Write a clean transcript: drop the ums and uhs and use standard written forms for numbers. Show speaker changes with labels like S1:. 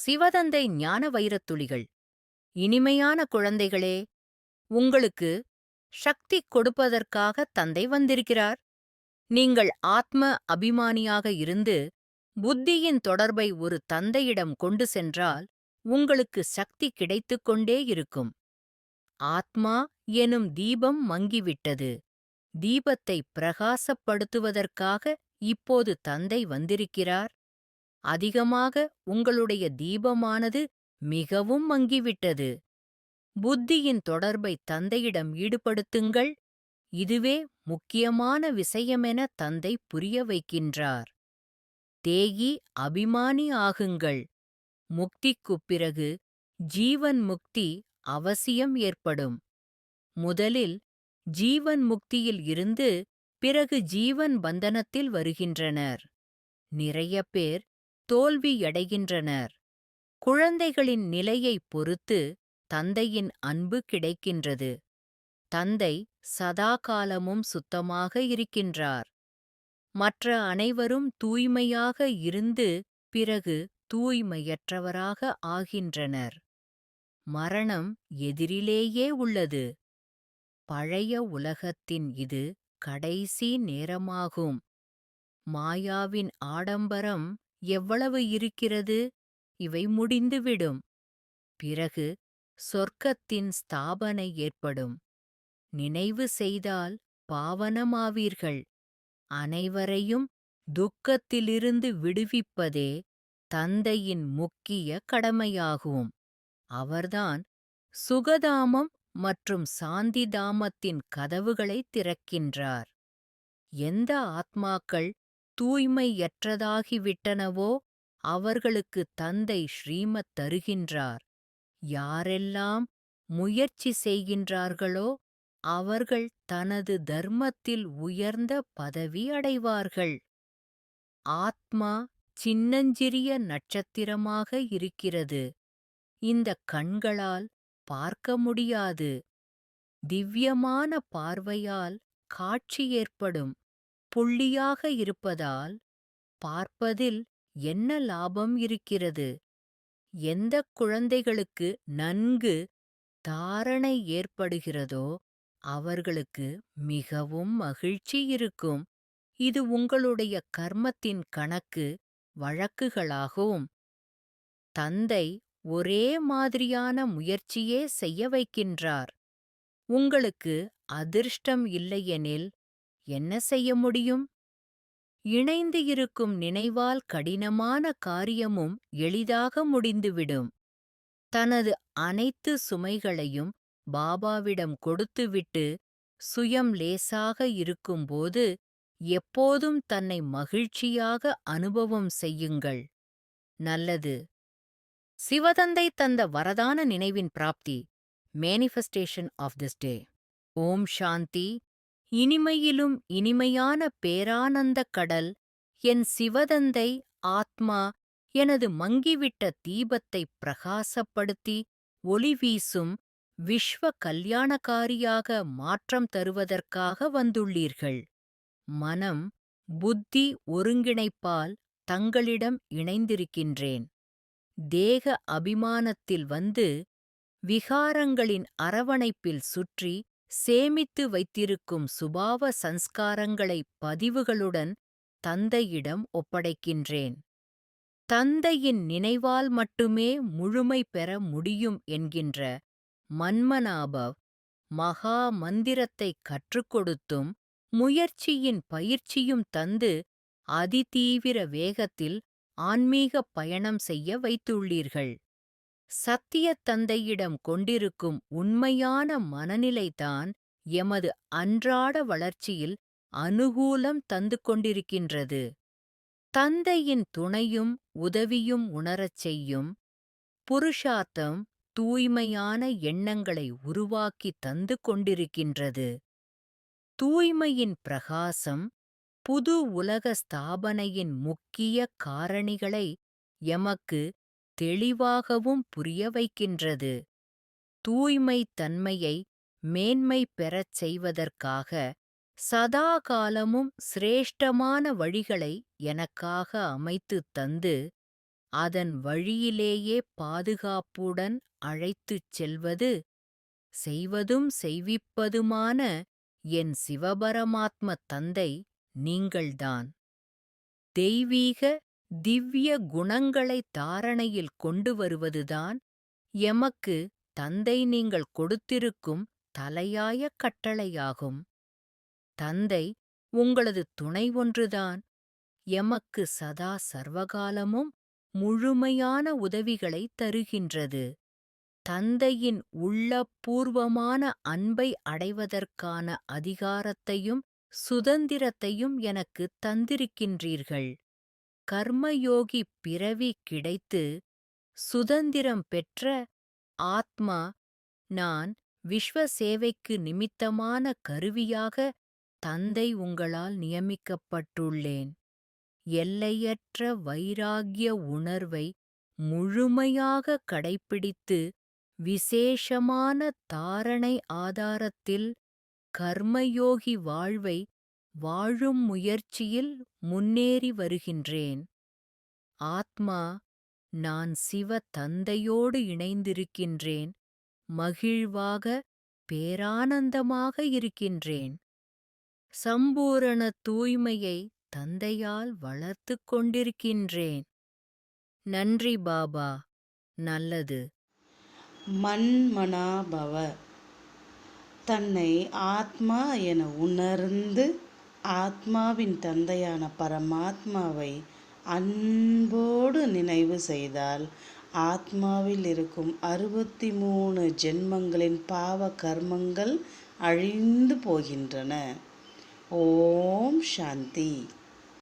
S1: சிவதந்தை ஞான வைரத்துளிகள். இனிமையான குழந்தைகளே, உங்களுக்கு சக்தி கொடுப்பதற்காக தந்தை வந்திருக்கிறார். நீங்கள் ஆத்ம அபிமானியாக இருந்து புத்தியின் தொடர்பை ஒரு தந்தையிடம் கொண்டு சென்றால் உங்களுக்கு சக்தி கிடைத்துக் கொண்டே இருக்கும். ஆத்மா எனும் தீபம் மங்கிவிட்டது. தீபத்தை பிரகாசப்படுத்துவதற்காக இப்போது தந்தை வந்திருக்கிறார். அதிகமாக உங்களுடைய தீபமானது மிகவும் மங்கிவிட்டது. புத்தியின் தொடர்பை தந்தையிடம் ஈடுபடுத்துங்கள். இதுவே முக்கியமான விஷயமென தந்தை புரிய வைக்கின்றார். தேகி அபிமானி ஆகுங்கள். முக்திக்குப் பிறகு ஜீவன் முக்தி அவசியம் ஏற்படும். முதலில் ஜீவன் முக்தியில் இருந்து பிறகு ஜீவன் பந்தனத்தில் வருகின்றனர். நிறைய பேர் தோல்வியடைகின்றனர். குழந்தைகளின் நிலையைப் பொறுத்து தந்தையின் அன்பு கிடைக்கின்றது. தந்தை சதா காலமும் சுத்தமாக இருக்கின்றார். மற்ற அனைவரும் தூய்மையாக இருந்து பிறகு தூய்மையற்றவராக ஆகின்றனர். மரணம் எதிரிலேயே உள்ளது. பழைய உலகத்தின் இது கடைசி நேரமாகும். மாயாவின் ஆடம்பரம் எவ்வளவு இருக்கிறது? இவை முடிந்துவிடும். பிறகு சொர்க்கத்தின் ஸ்தாபனை ஏற்படும். நினைவு செய்தால் பாவனமாவீர்கள். அனைவரையும் துக்கத்திலிருந்து விடுவிப்பதே தந்தையின் முக்கிய கடமையாகும். அவர்தான் சுகதாமம் மற்றும் சாந்திதாமத்தின் கதவுகளை திறக்கின்றார். எந்த ஆத்மாக்கள் தூய்மையற்றதாகிவிட்டனவோ அவர்களுக்கு தந்தை ஸ்ரீமத் தருகின்றார். யாரெல்லாம் முயற்சி செய்கின்றார்களோ அவர்கள் தனது தர்மத்தில் உயர்ந்த பதவி அடைவார்கள். ஆத்மா சின்னஞ்சிறிய நட்சத்திரமாக இருக்கிறது. இந்த கண்களால் பார்க்க முடியாது. திவ்யமான பார்வையால் காட்சி ஏற்படும். புள்ளியாக இருப்பதால் பார்ப்பதில் என்ன லாபம் இருக்கிறது? எந்தக் குழந்தைகளுக்கு நன்கு தாரணை ஏற்படுகிறதோ அவர்களுக்கு மிகவும் மகிழ்ச்சி இருக்கும். இது உங்களுடைய கர்மத்தின் கணக்கு வழக்குகளாகும். தந்தை ஒரே மாதிரியான முயற்சியே செய்ய வைக்கின்றார். உங்களுக்கு அதிர்ஷ்டம் இல்லையெனில் என்ன செய்ய முடியும்? இணைந்து இருக்கும் நினைவால் கடினமான காரியமும் எளிதாக முடிந்துவிடும். தனது அனைத்து சுமைகளையும் பாபாவிடம் கொடுத்துவிட்டு சுயம் லேசாக இருக்கும்போது எப்போதும் தன்னை மகிழ்ச்சியாக அனுபவம் செய்யுங்கள். நல்லது. சிவதந்தை தந்த வரதான நினைவின் பிராப்தி. Manifestation of this day. Om Shanti. இனிமையிலும் இனிமையான பேரானந்தக் கடல் என் சிவதந்தை ஆத்மா எனது மங்கிவிட்ட தீபத்தை பிரகாசப்படுத்தி ஒளி வீசும் விஸ்வ கல்யாணகாரியாக மாற்றம் தருவதற்காக வந்துள்ளீர்கள். மனம் புத்தி ஒருங்கிணைப்பால் தங்களிடம் இணைந்திருக்கின்றேன். தேக அபிமானத்தில் வந்து விகாரங்களின் அரவணைப்பில் சுற்றி சேமித்து வைத்திருக்கும் சுபாவ சன்ஸ்காரங்களை பதிவுகளுடன் தந்தையிடம் ஒப்படைக்கின்றேன். தந்தையின் நினைவால் மட்டுமே முழுமை பெற முடியும் என்கின்ற மன்மனாபவ் மகா மந்திரத்தைக் கற்றுக் கொடுத்தும் முயற்சியின் பயிற்சியும் தந்து அதிதீவிர வேகத்தில் ஆன்மீகப் பயணம் செய்ய வைத்துள்ளீர்கள். சத்தியத் தந்தையிடம் கொண்டிருக்கும் உண்மையான மனநிலைதான் எமது அன்றாட வளர்ச்சியில் அனுகூலம் தந்து கொண்டிருக்கின்றது. தந்தையின் துணையும் உதவியும் உணரச் செய்யும் புருஷார்த்தம் தூய்மையான எண்ணங்களை உருவாக்கி தந்து கொண்டிருக்கின்றது. தூய்மையின் பிரகாசம் புது உலக ஸ்தாபனையின் முக்கிய காரணிகளை எமக்கு தெளிவாகவும் புரிய வைக்கின்றது. தூய்மை தன்மையை மேன்மை பெறச் செய்வதற்காக சதா காலமும் சிரேஷ்டமான வழிகளை எனக்காக அமைத்துத் தந்து அதன் வழியிலேயே பாதுகாப்புடன் அழைத்துச் செல்வது, செய்வதும் செய்விப்பதுமான என் சிவபரமாத்ம தந்தை நீங்கள்தான். தெய்வீக திவ்ய குணங்களை தாரணையில் கொண்டு வருவதுதான் எமக்கு தந்தை நீங்கள் கொடுத்திருக்கும் தலையாய கட்டளையாகும். தந்தை உங்களது துணை ஒன்றுதான் எமக்கு சதா சர்வகாலமும் முழுமையான உதவிகளை தருகின்றது. தந்தையின் உள்ளபூர்வமான அன்பை அடைவதற்கான அதிகாரத்தையும் சுதந்திரத்தையும் எனக்கு தந்திருக்கின்றீர்கள். கர்மயோகி பிறவி கிடைத்து சுதந்திரம் பெற்ற ஆத்மா நான் விஸ்வ சேவைக்கு நிமித்தமான கருவியாக தந்தை உங்களால் நியமிக்கப்பட்டுள்ளேன். எல்லையற்ற வைராகிய உணர்வை முழுமையாக கடைப்பிடித்து விசேஷமான தாரணை ஆதாரத்தில் கர்மயோகி வாழ்வை வாழும் முயற்சியில் முன்னேறி வருகின்றேன். ஆத்மா நான் சிவ தந்தையோடு இணைந்திருக்கின்றேன். மகிழ்வாக பேரானந்தமாக இருக்கின்றேன். சம்பூரண தூய்மையை தந்தையால் வளர்த்துக் கொண்டிருக்கின்றேன். நன்றி பாபா. நல்லது.
S2: மன்மனாபவ. தன்னை ஆத்மா என உணர்ந்து ஆத்மாவின் தந்தையான பரமாத்மாவை அன்போடு நினைவு செய்தால் ஆத்மாவில் இருக்கும் 63 ஜென்மங்களின் பாவ கர்மங்கள் அழிந்து போகின்றன. ஓம் சாந்தி.